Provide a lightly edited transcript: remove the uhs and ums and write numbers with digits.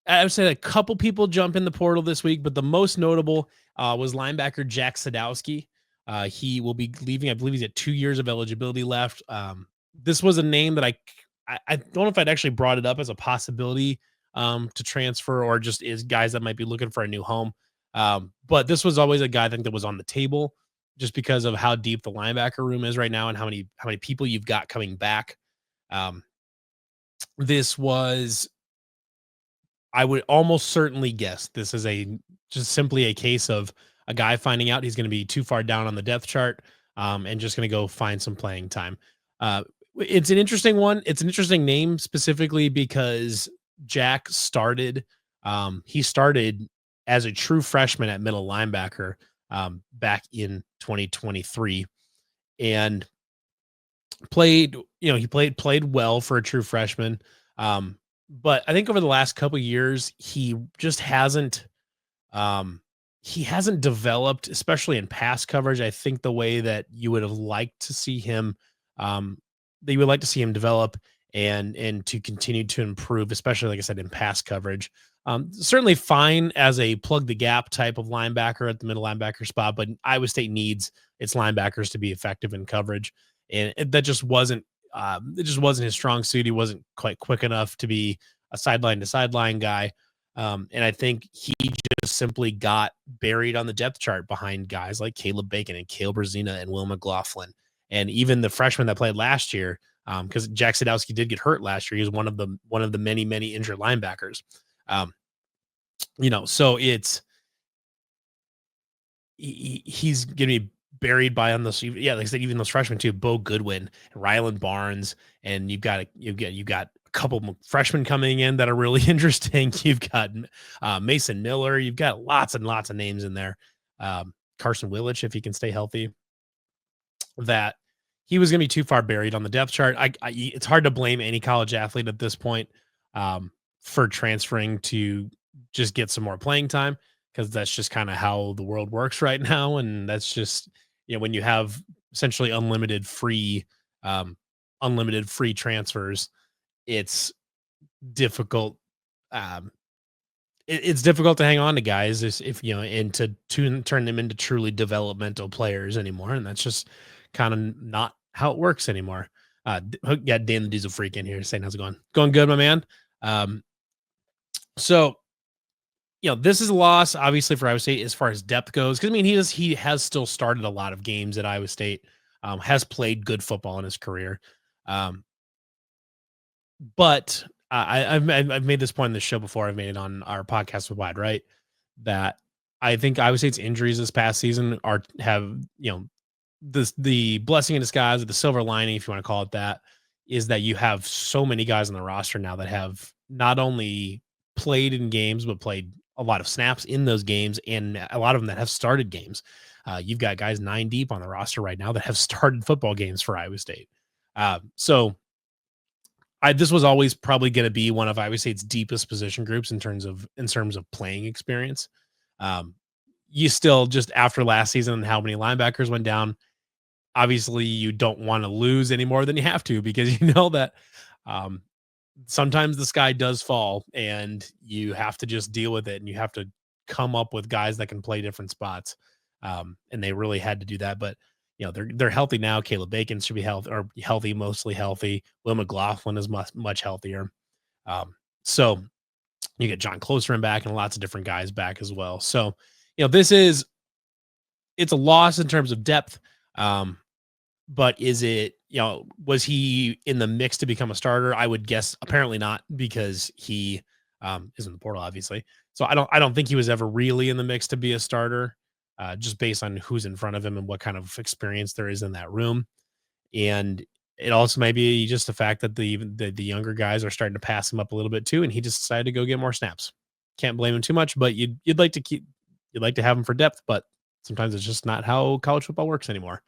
I would say a couple people jump in the portal this week, but the most notable was linebacker Jack Sadowsky. He will be leaving. I believe he's at 2 years of eligibility left. This was a name that I don't know if I'd actually brought it up as a possibility to transfer or just is guys that might be looking for a new home. But this was always a guy I think that was on the table just because of how deep the linebacker room is right now and how many people you've got coming back. Um, this was I would almost certainly guess this is a just simply a case of a guy finding out he's going to be too far down on the depth chart, and just going to go find some playing time. Uh, it's an interesting one. It's an interesting name specifically because Jack started. He started as a true freshman at middle linebacker back in 2023, and played. He played well for a true freshman. Um, but I think over the last couple years, he just hasn't developed, especially in pass coverage. I think the way that you would have liked to see him, um, that you would like to see him develop and to continue to improve, especially like I said, in pass coverage. Certainly fine as a plug the gap type of linebacker at the middle linebacker spot, but Iowa State needs its linebackers to be effective in coverage, and that just wasn't. It just wasn't his strong suit. He wasn't quite quick enough to be a sideline to sideline guy. And I think he just simply got buried on the depth chart behind guys like Caleb Bacon and Cale Brazina and Will McLaughlin. And even the freshman that played last year, because Jack Sadowski did get hurt last year. He was one of the many, many injured linebackers. Um, so he's gonna be buried by on those. Yeah, like I said, even those freshmen too, Bo Goodwin, Rylan Barnes, and you've got a couple freshmen coming in that are really interesting. You've got Mason Miller. You've got lots and lots of names in there. Carson Willich, if he can stay healthy, that he was going to be too far buried on the depth chart. It's hard to blame any college athlete at this point for transferring to just get some more playing time because that's just kind of how the world works right now, and that's just when you have essentially um, unlimited free transfers, it's difficult. Um, it's difficult to hang on to guys if and to turn them into truly developmental players anymore, and that's just kind of not how it works anymore. Got Dan the Diesel Freak in here saying how's it going? Going good, my man. Um, so this is a loss, obviously, for Iowa State as far as depth goes. Because I mean, he has still started a lot of games at Iowa State, has played good football in his career, um, but I've made this point in the show before. I've made it on our podcast with Wide Right that I think Iowa State's injuries this past season have the blessing in disguise or the silver lining, if you want to call it that, is that you have so many guys on the roster now that have not only played in games but played a lot of snaps in those games, and a lot of them that have started games. You've got guys 9 deep on the roster right now that have started football games for Iowa State. So this was always probably going to be one of Iowa State's deepest position groups in terms of playing experience. You still, just after last season and how many linebackers went down, obviously you don't want to lose any more than you have to, because you know that sometimes the sky does fall and you have to just deal with it, and you have to come up with guys that can play different spots. And they really had to do that, but they're healthy now. Caleb Bacon should be healthy, mostly healthy. Will McLaughlin is much healthier. So you get John Closer back and lots of different guys back as well. So, it's a loss in terms of depth. But was he in the mix to become a starter? I would guess apparently not, because he is in the portal, obviously. So I don't think he was ever really in the mix to be a starter, just based on who's in front of him and what kind of experience there is in that room. And it also may be just the fact that the younger guys are starting to pass him up a little bit too, and he just decided to go get more snaps. Can't blame him too much, but you'd like to have him for depth, but sometimes it's just not how college football works anymore.